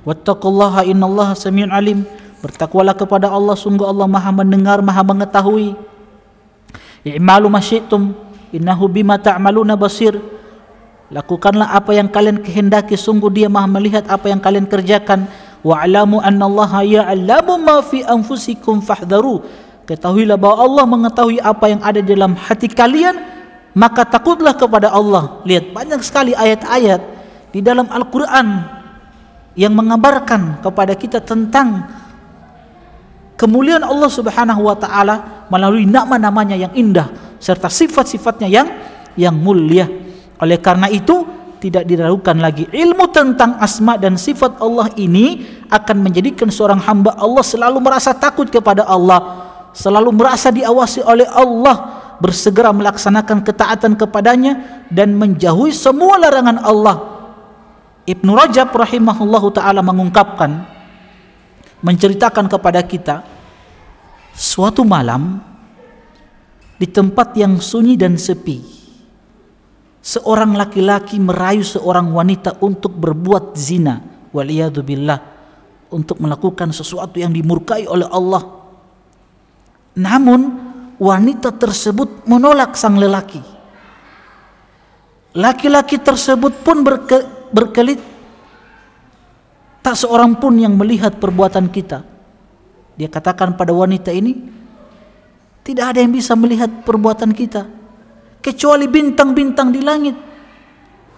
Wattaqullaha innallaha samiun alim. Bertakwalah kepada Allah, sungguh Allah Maha mendengar, Maha mengetahui. I'malu masyi'tum innahu bima ta'maluna basir. Lakukanlah apa yang kalian kehendaki, sungguh Dia Maha melihat apa yang kalian kerjakan. Wa'lamu annallaha ya'lamu ma fi anfusikum fahdharu. Ketahuilah bahwa Allah mengetahui apa yang ada dalam hati kalian, maka takutlah kepada Allah. Lihat, banyak sekali ayat-ayat di dalam Al-Quran yang mengabarkan kepada kita tentang kemuliaan Allah Subhanahu wa taala melalui nama-namanya yang indah serta sifat-sifatnya yang mulia. Oleh karena itu, tidak diragukan lagi ilmu tentang asma dan sifat Allah ini akan menjadikan seorang hamba Allah selalu merasa takut kepada Allah, selalu merasa diawasi oleh Allah, bersegera melaksanakan ketaatan kepadanya dan menjauhi semua larangan Allah. Ibnu Rajab rahimahullahu ta'ala mengungkapkan, menceritakan kepada kita, suatu malam di tempat yang sunyi dan sepi, seorang laki-laki merayu seorang wanita untuk berbuat zina, waliyadzubillah, untuk melakukan sesuatu yang dimurkai oleh Allah. Namun wanita tersebut menolak sang lelaki. Laki-laki tersebut pun berkelit, tak seorang pun yang melihat perbuatan kita. Dia katakan pada wanita ini, tidak ada yang bisa melihat perbuatan kita kecuali bintang-bintang di langit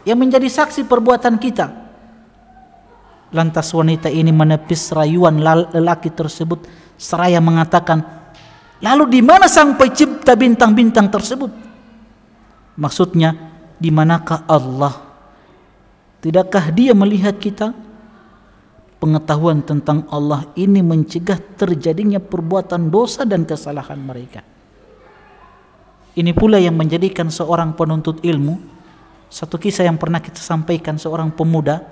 yang menjadi saksi perbuatan kita. Lantas wanita ini menepis rayuan lelaki tersebut seraya mengatakan, lalu di mana sang pencipta bintang-bintang tersebut? Maksudnya, di manakah Allah? Tidakkah Dia melihat kita? Pengetahuan tentang Allah ini mencegah terjadinya perbuatan dosa dan kesalahan mereka. Ini pula yang menjadikan seorang penuntut ilmu, satu kisah yang pernah kita sampaikan, seorang pemuda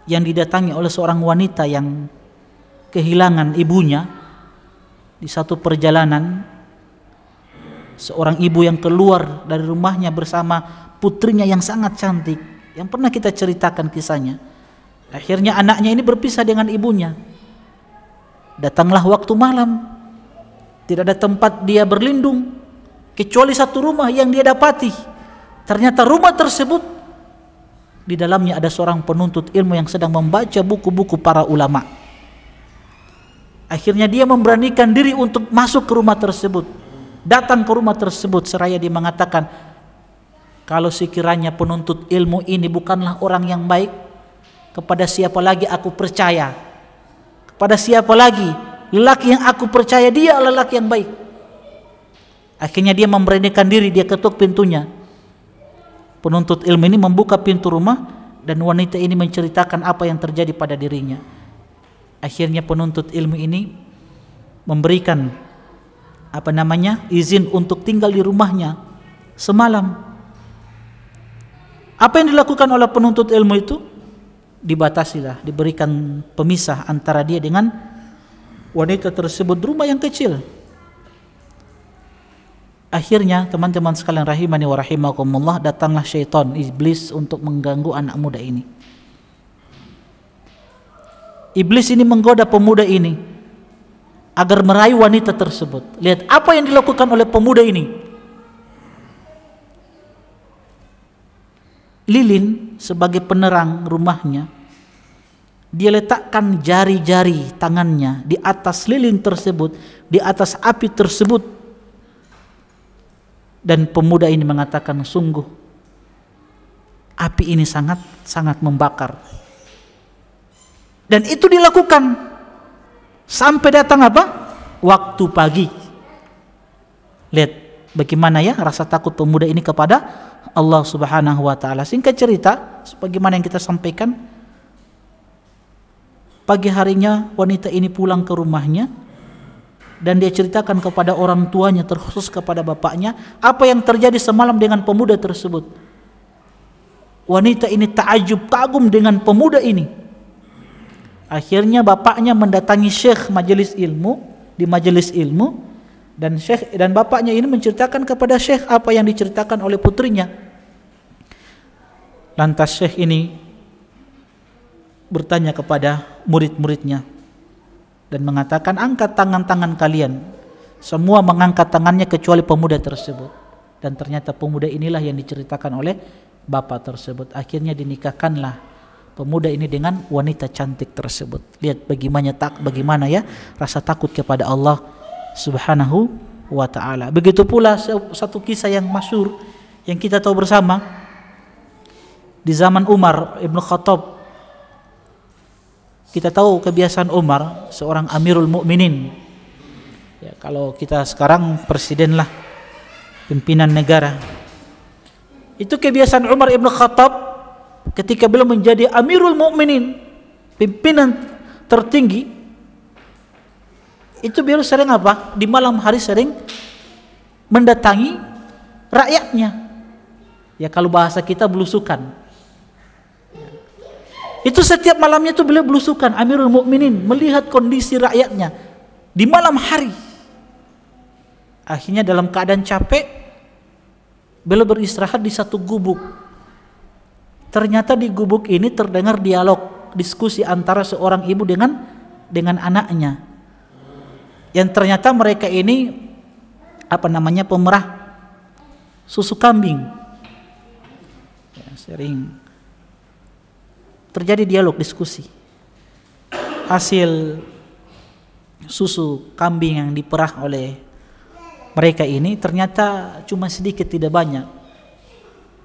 yang didatangi oleh seorang wanita yang kehilangan ibunya di satu perjalanan. Seorang ibu yang keluar dari rumahnya bersama putrinya yang sangat cantik, yang pernah kita ceritakan kisahnya. Akhirnya anaknya ini berpisah dengan ibunya. Datanglah waktu malam, tidak ada tempat dia berlindung kecuali satu rumah yang dia dapati. Ternyata rumah tersebut di dalamnya ada seorang penuntut ilmu yang sedang membaca buku-buku para ulama. Akhirnya dia memberanikan diri untuk masuk ke rumah tersebut, datang ke rumah tersebut seraya dia mengatakan, kalau sekiranya penuntut ilmu ini bukanlah orang yang baik, kepada siapa lagi aku percaya? Kepada siapa lagi lelaki yang aku percaya dia adalah lelaki yang baik? Akhirnya dia memberanikan diri, dia ketuk pintunya. Penuntut ilmu ini membuka pintu rumah dan wanita ini menceritakan apa yang terjadi pada dirinya. Akhirnya penuntut ilmu ini memberikan izin untuk tinggal di rumahnya semalam. Apa yang dilakukan oleh penuntut ilmu itu? Dibatasilah, diberikan pemisah antara dia dengan wanita tersebut di rumah yang kecil. Akhirnya teman-teman sekalian rahimani wa rahimakumullah, datanglah syaitan, iblis, untuk mengganggu anak muda ini. Iblis ini menggoda pemuda ini agar merayu wanita tersebut. Lihat apa yang dilakukan oleh pemuda ini. Lilin sebagai penerang rumahnya, dia letakkan jari-jari tangannya di atas lilin tersebut, di atas api tersebut, dan pemuda ini mengatakan, sungguh api ini sangat membakar. Dan itu dilakukan sampai datang waktu pagi. Lihat bagaimana ya rasa takut pemuda ini kepada Allah Subhanahu wa ta'ala. Singkat cerita, sebagaimana yang kita sampaikan, pagi harinya wanita ini pulang ke rumahnya dan dia ceritakan kepada orang tuanya, terkhusus kepada bapaknya, apa yang terjadi semalam dengan pemuda tersebut. Wanita ini ta'ajub, kagum dengan pemuda ini. Akhirnya bapaknya mendatangi syekh majelis ilmu, di majelis ilmu, dan bapaknya ini menceritakan kepada syekh apa yang diceritakan oleh putrinya. Lantas syekh ini bertanya kepada murid-muridnya dan mengatakan, angkat tangan-tangan kalian. Semua mengangkat tangannya kecuali pemuda tersebut. Dan ternyata pemuda inilah yang diceritakan oleh bapak tersebut. Akhirnya dinikahkanlah pemuda ini dengan wanita cantik tersebut. Lihat bagaimana ya rasa takut kepada Allah Subhanahu wa ta'ala. Begitu pula satu kisah yang masyhur yang kita tahu bersama di zaman Umar Ibn Khattab. Kita tahu kebiasaan Umar, seorang Amirul Mukminin. Ya, kalau kita sekarang presiden lah, pimpinan negara. Itu kebiasaan Umar Ibn Khattab ketika beliau menjadi Amirul Mukminin, pimpinan tertinggi. Itu beliau sering apa? Di malam hari sering mendatangi rakyatnya. Ya kalau bahasa kita belusukan. Itu setiap malamnya itu beliau belusukan, Amirul Mukminin, melihat kondisi rakyatnya di malam hari. Akhirnya dalam keadaan capek, beliau beristirahat di satu gubuk. Ternyata di gubuk ini terdengar dialog, diskusi antara seorang ibu dengan anaknya. Yang ternyata mereka ini pemerah susu kambing. Ya, sering terjadi dialog, diskusi. Hasil susu kambing yang diperah oleh mereka ini ternyata cuma sedikit, tidak banyak.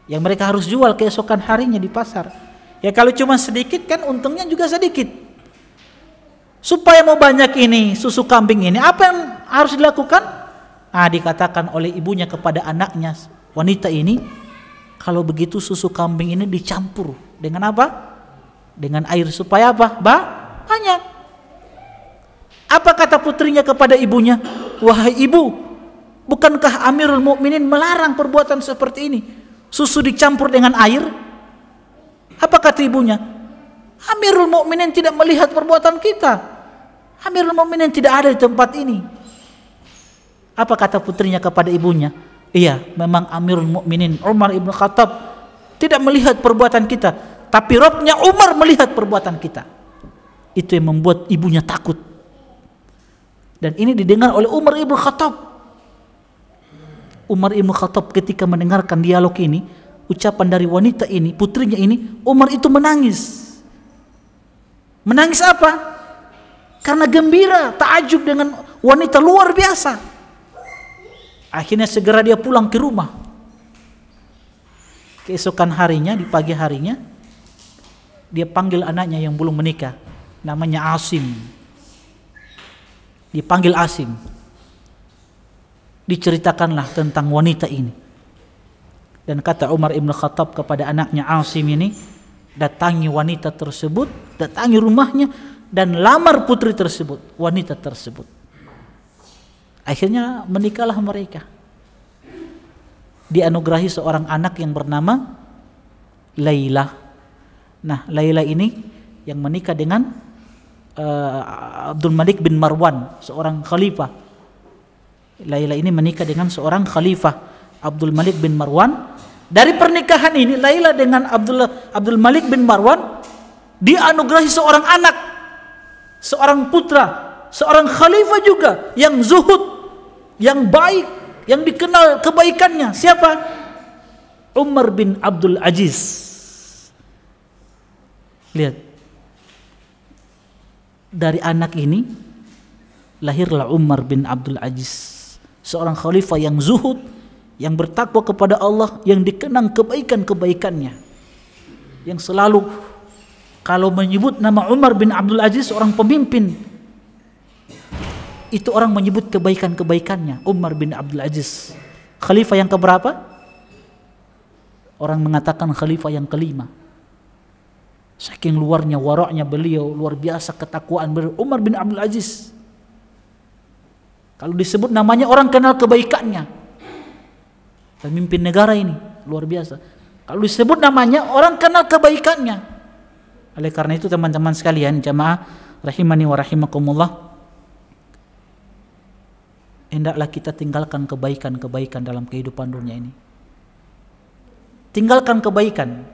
Yang mereka harus jual keesokan harinya di pasar. Ya kalau cuma sedikit kan untungnya juga sedikit. Supaya mau banyak ini susu kambing ini, apa yang harus dilakukan? Dikatakan oleh ibunya kepada anaknya wanita ini, kalau begitu susu kambing ini dicampur dengan apa? Dengan air supaya apa? Banyak. Apa kata putrinya kepada ibunya? Wahai ibu, bukankah Amirul Mukminin melarang perbuatan seperti ini? Susu dicampur dengan air? Apa kata ibunya? Amirul Mukminin tidak melihat perbuatan kita. Amirul Mukminin tidak ada di tempat ini. Apa kata putrinya kepada ibunya? Iya, memang Amirul Mukminin Umar Ibn Khattab tidak melihat perbuatan kita, tapi Robnya Umar melihat perbuatan kita. Itu yang membuat ibunya takut. Dan ini didengar oleh Umar Ibn Khattab. Umar Ibn Khattab ketika mendengarkan dialog ini, ucapan dari wanita ini, putrinya ini, Umar itu menangis. Menangis apa? Karena gembira, takjub dengan wanita luar biasa. Akhirnya segera dia pulang ke rumah. Keesokan harinya, di pagi harinya, dia panggil anaknya yang belum menikah, namanya Asim. Dipanggil Asim. Diceritakanlah tentang wanita ini. Dan kata Umar Ibn Khattab kepada anaknya Asim ini, datangi wanita tersebut, datangi rumahnya, dan lamar putri tersebut, wanita tersebut. Akhirnya menikahlah mereka. Dianugerahi seorang anak yang bernama Laila. Nah, Laila ini yang menikah dengan Abdul Malik bin Marwan, seorang khalifah. Laila ini menikah dengan seorang khalifah, Abdul Malik bin Marwan. Dari pernikahan ini Laila dengan Abdul Malik bin Marwan dianugerahi seorang anak, seorang putra, seorang khalifah juga yang zuhud, yang baik, yang dikenal kebaikannya. Siapa? Umar bin Abdul Aziz. Lihat, dari anak ini lahirlah Umar bin Abdul Aziz, seorang khalifah yang zuhud, yang bertakwa kepada Allah, yang dikenang kebaikan-kebaikannya, yang selalu kalau menyebut nama Umar bin Abdul Aziz, seorang pemimpin, itu orang menyebut kebaikan-kebaikannya. Umar bin Abdul Aziz, khalifah yang keberapa? Orang mengatakan khalifah yang kelima. Saking luarnya waraknya beliau, luar biasa ketakwaan beliau, Umar bin Abdul Aziz. Kalau disebut namanya orang kenal kebaikannya. Pemimpin negara ini luar biasa. Kalau disebut namanya orang kenal kebaikannya. Oleh karena itu teman-teman sekalian, jamaah rahimani wa rahimakumullah, hendaklah kita tinggalkan kebaikan-kebaikan dalam kehidupan dunia ini. Tinggalkan kebaikan.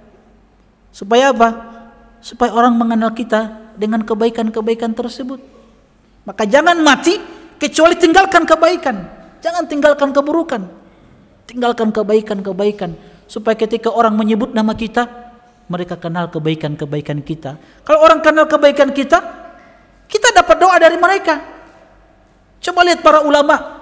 Supaya apa? supaya orang mengenal kita dengan kebaikan-kebaikan tersebut. Maka jangan mati kecuali tinggalkan kebaikan. Jangan tinggalkan keburukan. Tinggalkan kebaikan-kebaikan supaya ketika orang menyebut nama kita, mereka kenal kebaikan-kebaikan kita. Kalau orang kenal kebaikan kita, kita dapat doa dari mereka. Coba lihat para ulama.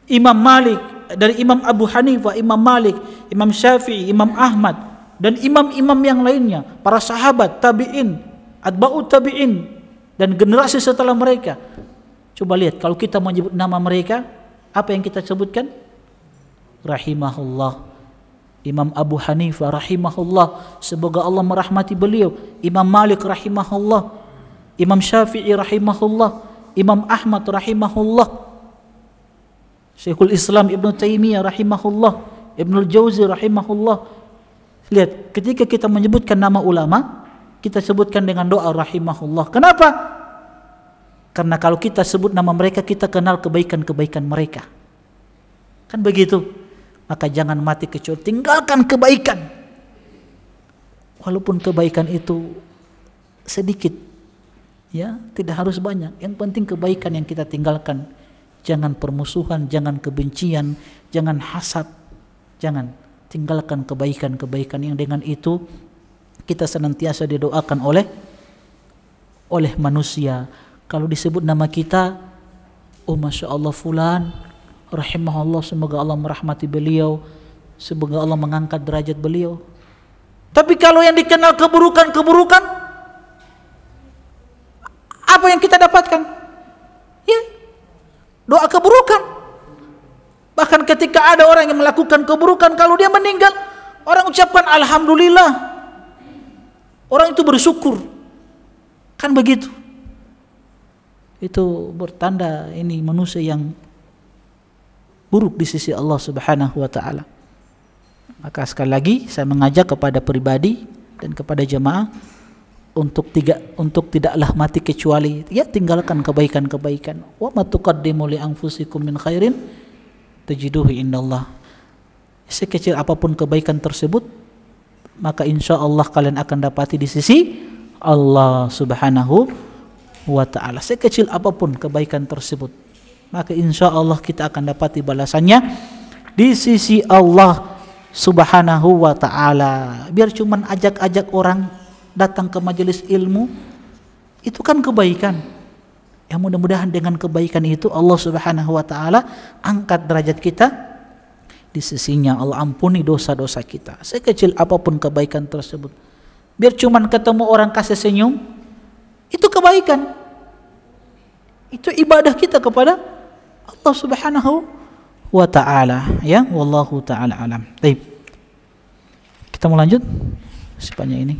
Imam Malik, dari Imam Abu Hanifah, Imam Malik, Imam Syafi'i, Imam Ahmad, dan imam-imam yang lainnya, para sahabat, tabi'in, atba'ut tabi'in, dan generasi setelah mereka. Coba lihat, kalau kita menyebut nama mereka, apa yang kita sebutkan? Rahimahullah. Imam Abu Hanifah rahimahullah, semoga Allah merahmati beliau. Imam Malik rahimahullah. Imam Syafi'i rahimahullah. Imam Ahmad rahimahullah. Syekhul Islam Ibn Taimiyah rahimahullah. Ibnul Jauzi rahimahullah. Lihat, ketika kita menyebutkan nama ulama, kita sebutkan dengan doa rahimahullah. Kenapa? Karena kalau kita sebut nama mereka, kita kenal kebaikan-kebaikan mereka. Kan begitu? Maka jangan mati kecuali tinggalkan kebaikan. Walaupun kebaikan itu sedikit, ya, tidak harus banyak. Yang penting kebaikan yang kita tinggalkan. Jangan permusuhan, jangan kebencian, jangan hasad. Jangan, tinggalkan kebaikan-kebaikan yang dengan itu kita senantiasa didoakan oleh manusia. Kalau disebut nama kita, oh Masya Allah fulan, rahimahullah, semoga Allah merahmati beliau, semoga Allah mengangkat derajat beliau. Tapi kalau yang dikenal keburukan-keburukan, apa yang kita dapatkan? Ya, doa keburukan. Bahkan ketika ada orang yang melakukan keburukan, kalau dia meninggal, orang ucapkan alhamdulillah. Orang itu bersyukur. Kan begitu. Itu bertanda ini manusia yang buruk di sisi Allah Subhanahu wa taala. Maka sekali lagi saya mengajak kepada pribadi dan kepada jemaah untuk tidaklah mati kecuali ya tinggalkan kebaikan-kebaikan. Wa ma tuqaddimu li anfusikum min khairin tajiduhu indallah. Sekecil apapun kebaikan tersebut, maka insya Allah kalian akan dapati di sisi Allah Subhanahu wa ta'ala. Sekecil apapun kebaikan tersebut, maka insya Allah kita akan dapati balasannya di sisi Allah Subhanahu wa ta'ala. Biar cuman ajak-ajak orang datang ke majelis ilmu, itu kan kebaikan. Ya, mudah-mudahan dengan kebaikan itu Allah Subhanahu wa ta'ala angkat derajat kita di sisinya. Allah ampuni dosa-dosa kita, sekecil apapun kebaikan tersebut. Biar cuman ketemu orang kasih senyum, itu kebaikan. Itu ibadah kita kepada Allah Subhanahu wa ta'ala, ya. Wallahu ta'ala alam. Baik, kita mau lanjut sepanjang ini.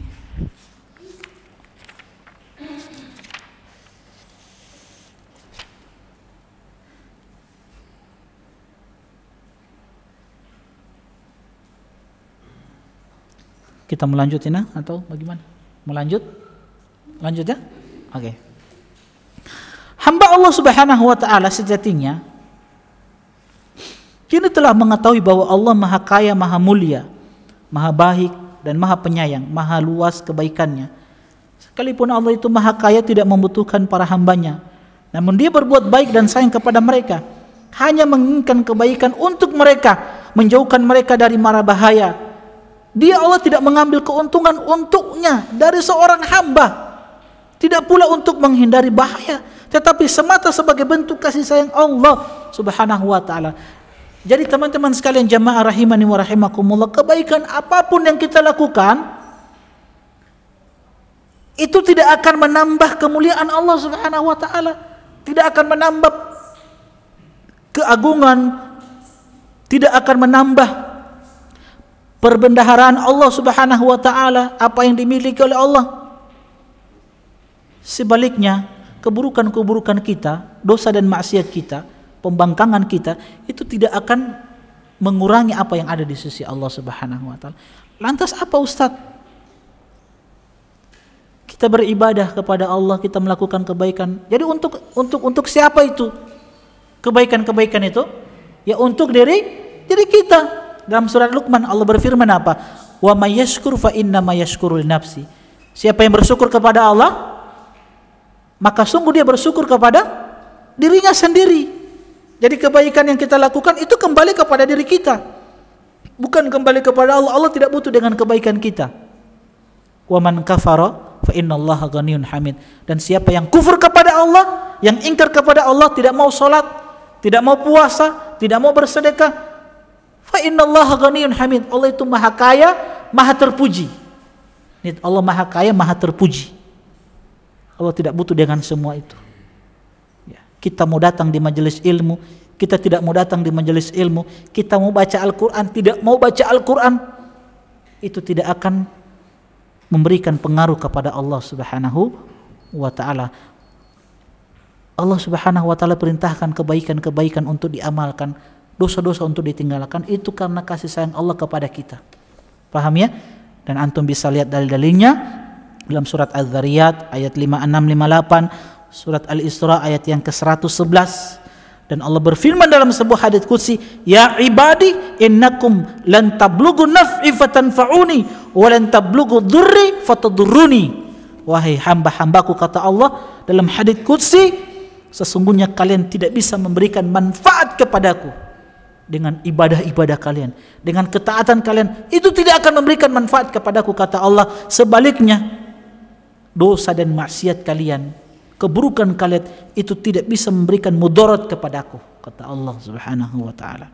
Kita melanjutin atau bagaimana? Melanjut? Lanjut ya? Oke. Hamba Allah Subhanahu wa ta'ala sejatinya kini telah mengetahui bahwa Allah Maha Kaya, Maha Mulia, Maha Baik dan Maha Penyayang, Maha Luas kebaikannya. Sekalipun Allah itu Maha Kaya, tidak membutuhkan para hambanya, namun Dia berbuat baik dan sayang kepada mereka, hanya menginginkan kebaikan untuk mereka, menjauhkan mereka dari mara bahaya. Dia Allah tidak mengambil keuntungan untuknya dari seorang hamba, tidak pula untuk menghindari bahaya, tetapi semata sebagai bentuk kasih sayang Allah Subhanahu wa ta'ala. Jadi teman-teman sekalian jamaah rahimani wa rahimakumullah, kebaikan apapun yang kita lakukan itu tidak akan menambah kemuliaan Allah Subhanahu wa ta'ala, tidak akan menambah keagungan, tidak akan menambah perbendaharaan Allah Subhanahu wa ta'ala, apa yang dimiliki oleh Allah. Sebaliknya, keburukan-keburukan kita, dosa dan maksiat kita, pembangkangan kita, itu tidak akan mengurangi apa yang ada di sisi Allah Subhanahu wa ta'ala. Lantas apa Ustaz? Kita beribadah kepada Allah, kita melakukan kebaikan. Jadi untuk siapa itu? Kebaikan-kebaikan itu? Ya untuk diri kita. Dalam surat Luqman Allah berfirman apa? Wa may yashkur fa inna ma yashkuru li nafsi. Siapa yang bersyukur kepada Allah, maka sungguh dia bersyukur kepada dirinya sendiri. Jadi kebaikan yang kita lakukan itu kembali kepada diri kita, bukan kembali kepada Allah. Allah tidak butuh dengan kebaikan kita. Wa man kafara fa innallaha ghaniyyun hamid. Dan siapa yang kufur kepada Allah, yang ingkar kepada Allah, tidak mau salat, tidak mau puasa, tidak mau bersedekah, fa innallaha ghaniyyun hamid. Allah itu maha kaya, maha terpuji. Allah maha kaya, maha terpuji. Allah tidak butuh dengan semua itu. Kita mau datang di majelis ilmu, kita tidak mau datang di majelis ilmu, kita mau baca Al-Quran, tidak mau baca Al-Quran, itu tidak akan memberikan pengaruh kepada Allah Subhanahu wa ta'ala. Allah Subhanahu wa ta'ala perintahkan kebaikan-kebaikan untuk diamalkan, dosa-dosa untuk ditinggalkan, itu karena kasih sayang Allah kepada kita. Paham ya? Dan antum bisa lihat dalil-dalilnya dalam surat Az-Zariyat ayat 56, 58, surat Al-Isra ayat yang ke-111. Dan Allah berfirman dalam sebuah hadits qudsi, ya ibadi innakum lan tablughu naf'i fatanfa'uni wa lan tablughu dhurri fatadurruni. Wahai hamba-hambaku, kata Allah dalam hadits qudsi, sesungguhnya kalian tidak bisa memberikan manfaat kepadaku dengan ibadah-ibadah kalian, dengan ketaatan kalian, itu tidak akan memberikan manfaat kepadaku, kata Allah. Sebaliknya, dosa dan maksiat kalian, keburukan kalian itu tidak bisa memberikan mudarat kepadaku, kata Allah Subhanahu wa ta'ala.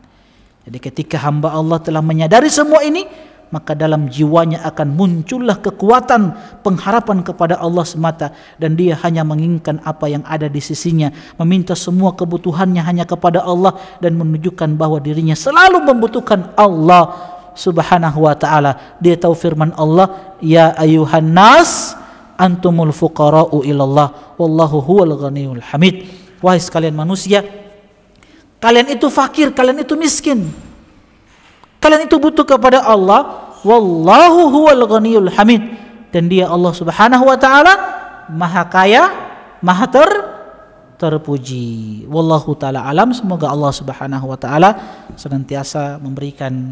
Jadi ketika hamba Allah telah menyadari semua ini, maka dalam jiwanya akan muncullah kekuatan pengharapan kepada Allah semata, dan dia hanya menginginkan apa yang ada di sisinya, meminta semua kebutuhannya hanya kepada Allah, dan menunjukkan bahwa dirinya selalu membutuhkan Allah Subhanahu wa ta'ala. Dia tahu firman Allah, ya ayuhan nas antumul fuqara'u ilallah wallahu huwal ghaniyyul hamid. Wahai sekalian manusia, kalian itu fakir, kalian itu miskin, kalian itu butuh kepada Allah. Wallahu huwal ghaniyyul hamid. Dan dia Allah Subhanahu wa ta'ala maha kaya, maha terpuji. Wallahu ta'ala alam. Semoga Allah Subhanahu wa ta'ala senantiasa memberikan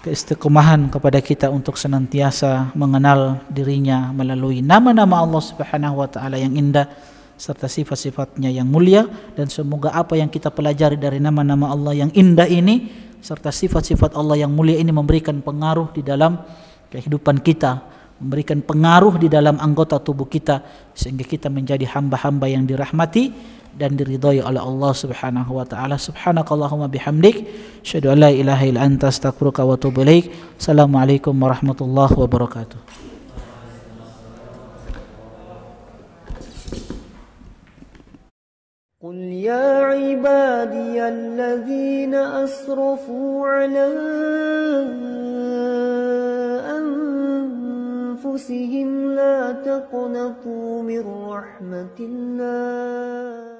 keistiqomahan kepada kita untuk senantiasa mengenal dirinya melalui nama-nama Allah Subhanahu wa ta'ala yang indah serta sifat-sifatnya yang mulia. Dan semoga apa yang kita pelajari dari nama-nama Allah yang indah ini serta sifat-sifat Allah yang mulia ini memberikan pengaruh di dalam kehidupan kita, memberikan pengaruh di dalam anggota tubuh kita, sehingga kita menjadi hamba-hamba yang dirahmati dan diridhai oleh Allah Subhanahu wa ta'ala. Subhanakallahumma bihamdik, asyhadu an la ilaha illa anta, astaghfiruka wa atubu ilaik. Assalamualaikum warahmatullahi wabarakatuh. قل يا عبادي الذين أسرفوا على أنفسهم لا تقنطوا من رحمة الله